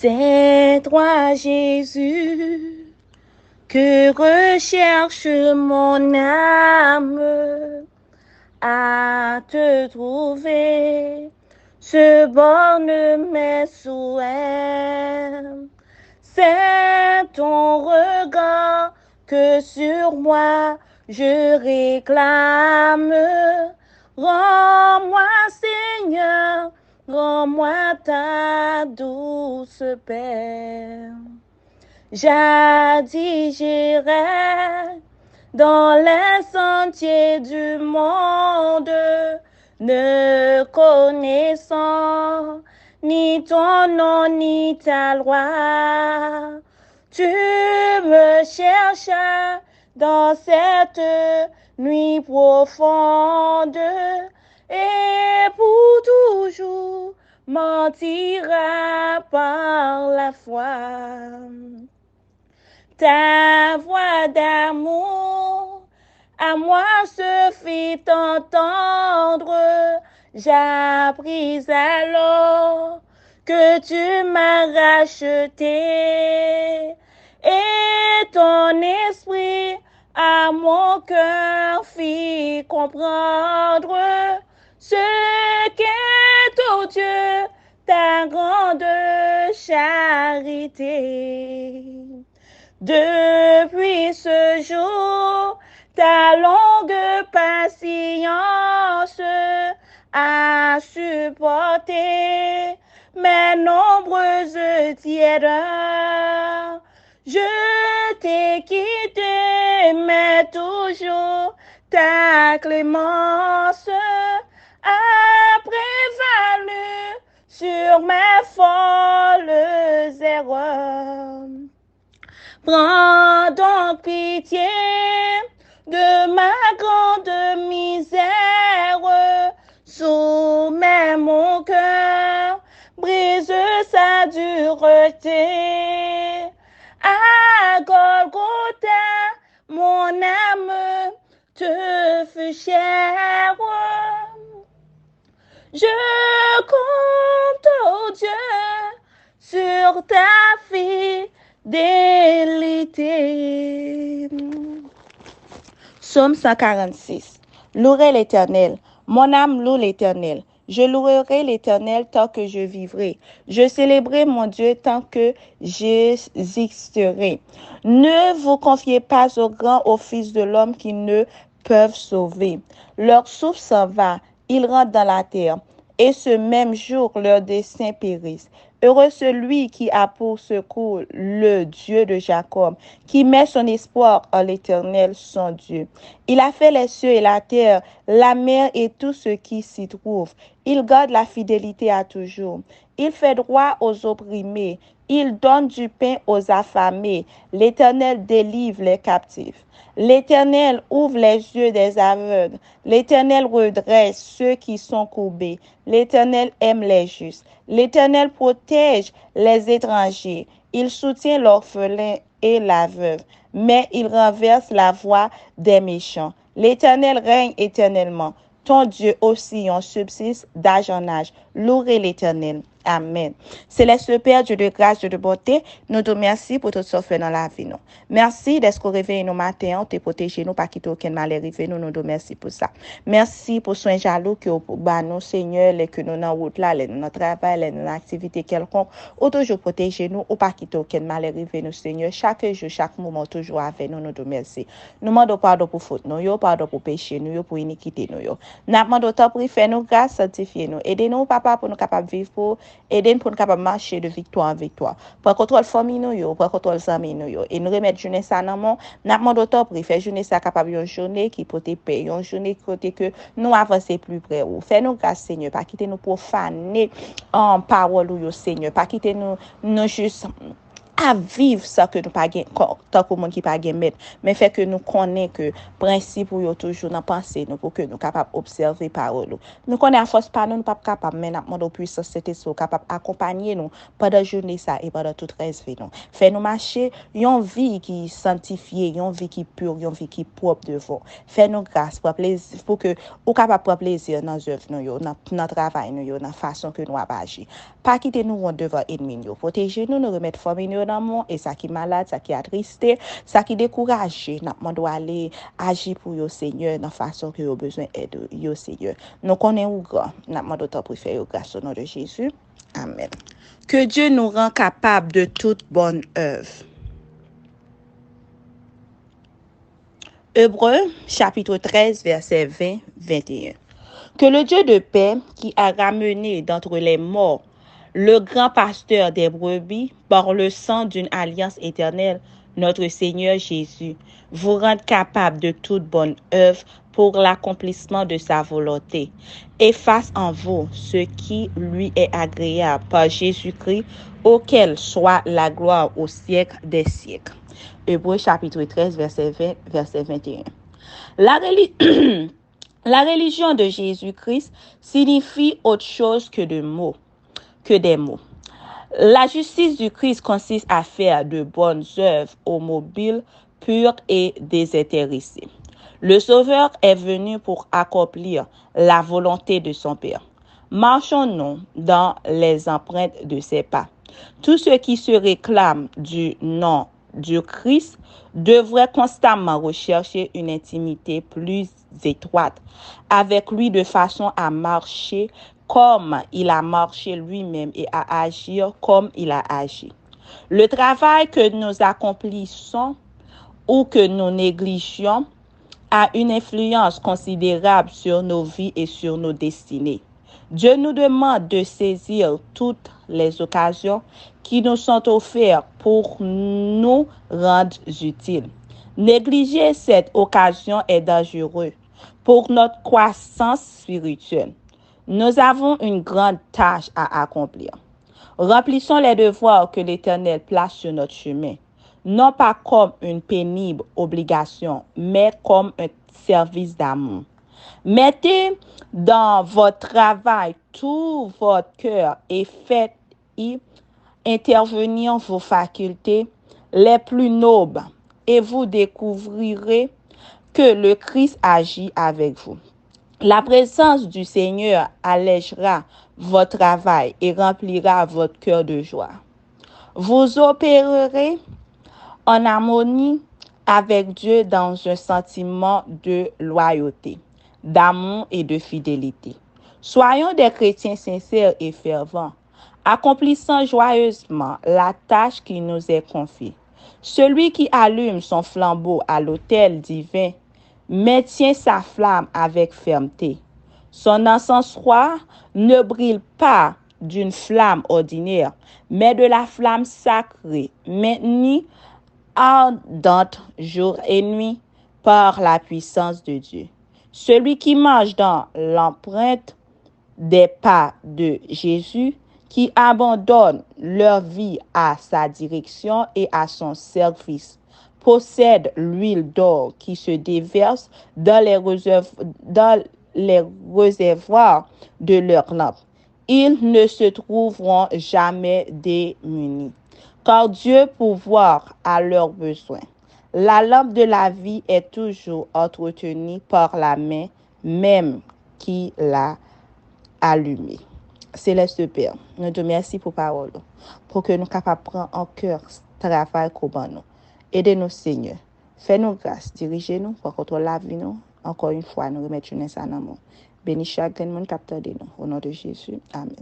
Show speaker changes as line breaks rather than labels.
C'est toi, Jésus, que recherche mon âme à te trouver, se borne mes souhaits. C'est ton regard que sur moi je réclame. Rends-moi, Seigneur, rends-moi ta douce paix. Jadis j'irai dans les sentiers du monde, ne connaissant ni ton nom ni ta loi. Tu me cherchas dans cette nuit profonde et pour toujours mentiras par la foi. Ta voix d'amour à moi se fit entendre. J'appris alors que tu m'as racheté et ton esprit à mon cœur fit comprendre ce qu'est, ô Dieu, ta grande charité. Depuis ce jour, ta longue patience a supporté mes nombreuses tièdeurs. Je t'ai quitté, mais toujours ta clémence a prévalu sur mes folles erreurs. Prends donc pitié de ma grande misère, soumets mon cœur, brise sa dureté. À Golgotha, mon âme te fut chère. Je compte, oh Dieu, sur ta fidélité. Psaume 146. Louez l'Éternel. Mon âme loue l'Éternel. Je louerai l'Éternel tant que je vivrai. Je célébrerai mon Dieu tant que j'existerai. Ne vous confiez pas aux grands, aux fils de l'homme qui ne peuvent sauver. Leur souffle s'en va, ils rentrent dans la terre, et ce même jour leur dessein périsse. Heureux celui qui a pour secours le Dieu de Jacob, qui met son espoir en l'Éternel, son Dieu. Il a fait les cieux et la terre, la mer et tout ce qui s'y trouve. Il garde la fidélité à toujours. Il fait droit aux opprimés. Il donne du pain aux affamés. L'Éternel délivre les captifs. L'Éternel ouvre les yeux des aveugles. L'Éternel redresse ceux qui sont courbés. L'Éternel aime les justes. L'Éternel protège les étrangers. Il soutient l'orphelin et la veuve, mais il renverse la voie des méchants. L'Éternel règne éternellement. Ton Dieu aussi en subsiste d'âge en âge. Louez l'Éternel. Amen. Céleste Père, Dieu de grâce, Dieu de bonté, nous te remercions pour tout ce que fait dans la vie. Nous. Merci d'être réveillé nos matins, te protéger nous, pas quitter aucun mal arrivé. Nous te remercions pour ça. Merci pour soin jaloux que vous nous, Seigneur, les que nous dans route là, les notre travail, les notre activité quelconque, ou toujours protéger nous, ou pas quitter aucun mal arrivé. Nous, Seigneur, chaque jour, chaque moment, toujours avec nous, nous te remercions. Nous demandons pardon pour faute, nous, pardon pour péché, nous, pour iniquité, nous. Nous demandons temps pour faire nous grâce, sanctifier nous. Aidez-nous, Papa, pour nous capables de vivre pour aidez-nous pour nous capables de marcher de victoire en victoire. Pour contrôle famille nous, pour contrôle amis nous. Et nous remettre journée ça dans mon, nous demandons temps pour faire journée ça capable une journée qui peut te payer, une journée qui côté que nous avancer plus près. Fais-nous grâce, Seigneur, pas quitter nous profaner en parole, Seigneur, pas quitter nous juste à vivre ça que nous pas tant que monde qui pas mettre, mais fait que nous connaît que principe ou toujours dans penser nous pour que nous capable observer parole. Nous connaît à force pas nous pas capable mais n'a demande puissance c'était so capable accompagner nous pendant journée ça et pendant toute reste nous. Fait nous marcher une vie qui sanctifiée, une vie qui pure, une vie qui propre devant. Fait nous grâce pour plaisir pour que ou capable prendre plaisir dans œuvre nous dans travail nous dans façon que nous agir. Pas quitter nous devant ennemi nous. Protéger nous remettre famille nous dans monde et ça qui malade, ça qui attristé, ça qui découragé, n'a demande aller agir pour yo Seigneur dans façon que yo besoin aide yo Seigneur. Nous connaissons ou grand, n'a demande temps pour faire grâce au nom de Jésus. Amen. Que Dieu nous rend capables de toute bonne œuvre. Hébreux, chapitre 13, verset 20-21. Que le Dieu de paix, qui a ramené d'entre les morts le grand pasteur des brebis par le sang d'une alliance éternelle, notre Seigneur Jésus, vous rende capable de toute bonne œuvre pour l'accomplissement de sa volonté, et fasse en vous ce qui lui est agréable par Jésus-Christ, auquel soit la gloire au siècle des siècles. Hébreux chapitre 13, verset 20, verset 21. La religion de Jésus-Christ signifie autre chose que des mots. La justice du Christ consiste à faire de bonnes œuvres aux mobiles, pures et désintéressées. Le Sauveur est venu pour accomplir la volonté de son Père. Marchons-nous dans les empreintes de ses pas. Tous ceux qui se réclament du nom du Christ devraient constamment rechercher une intimité plus étroite avec lui de façon à marcher comme il a marché lui-même et à agir comme il a agi. Le travail que nous accomplissons ou que nous négligeons a une influence considérable sur nos vies et sur nos destinées. Dieu nous demande de saisir toutes les occasions qui nous sont offertes pour nous rendre utiles. Négliger cette occasion est dangereux pour notre croissance spirituelle. Nous avons une grande tâche à accomplir. Remplissons les devoirs que l'Éternel place sur notre chemin, non pas comme une pénible obligation, mais comme un service d'amour. Mettez dans votre travail tout votre cœur et faites-y intervenir vos facultés les plus nobles et vous découvrirez que le Christ agit avec vous. La présence du Seigneur allégera votre travail et remplira votre cœur de joie. Vous opérerez en harmonie avec Dieu dans un sentiment de loyauté, d'amour et de fidélité. Soyons des chrétiens sincères et fervents, accomplissant joyeusement la tâche qui nous est confiée. Celui qui allume son flambeau à l'autel divin maintient sa flamme avec fermeté. Son encensoir ne brille pas d'une flamme ordinaire, mais de la flamme sacrée, maintenue ardente jour et nuit par la puissance de Dieu. Celui qui marche dans l'empreinte des pas de Jésus, qui abandonne leur vie à sa direction et à son service, possède l'huile d'or qui se déverse dans les réservoirs de leur lampe. Ils ne se trouveront jamais démunis, car Dieu pourvoit à leurs besoins. La lampe de la vie est toujours entretenue par la main même qui l'a allumée. Céleste Père, nous te remercions pour parole, pour que nous soyons capables de prendre en cœur ce travail qu'on a nous. Aidez-nous, Seigneur. Fais-nous grâce, dirigez-nous pour contrôler la vie. Nous. Encore une fois, nous remettons ça dans nous. Bénis chaque monde capteur de nous. Au nom de Jésus. Amen.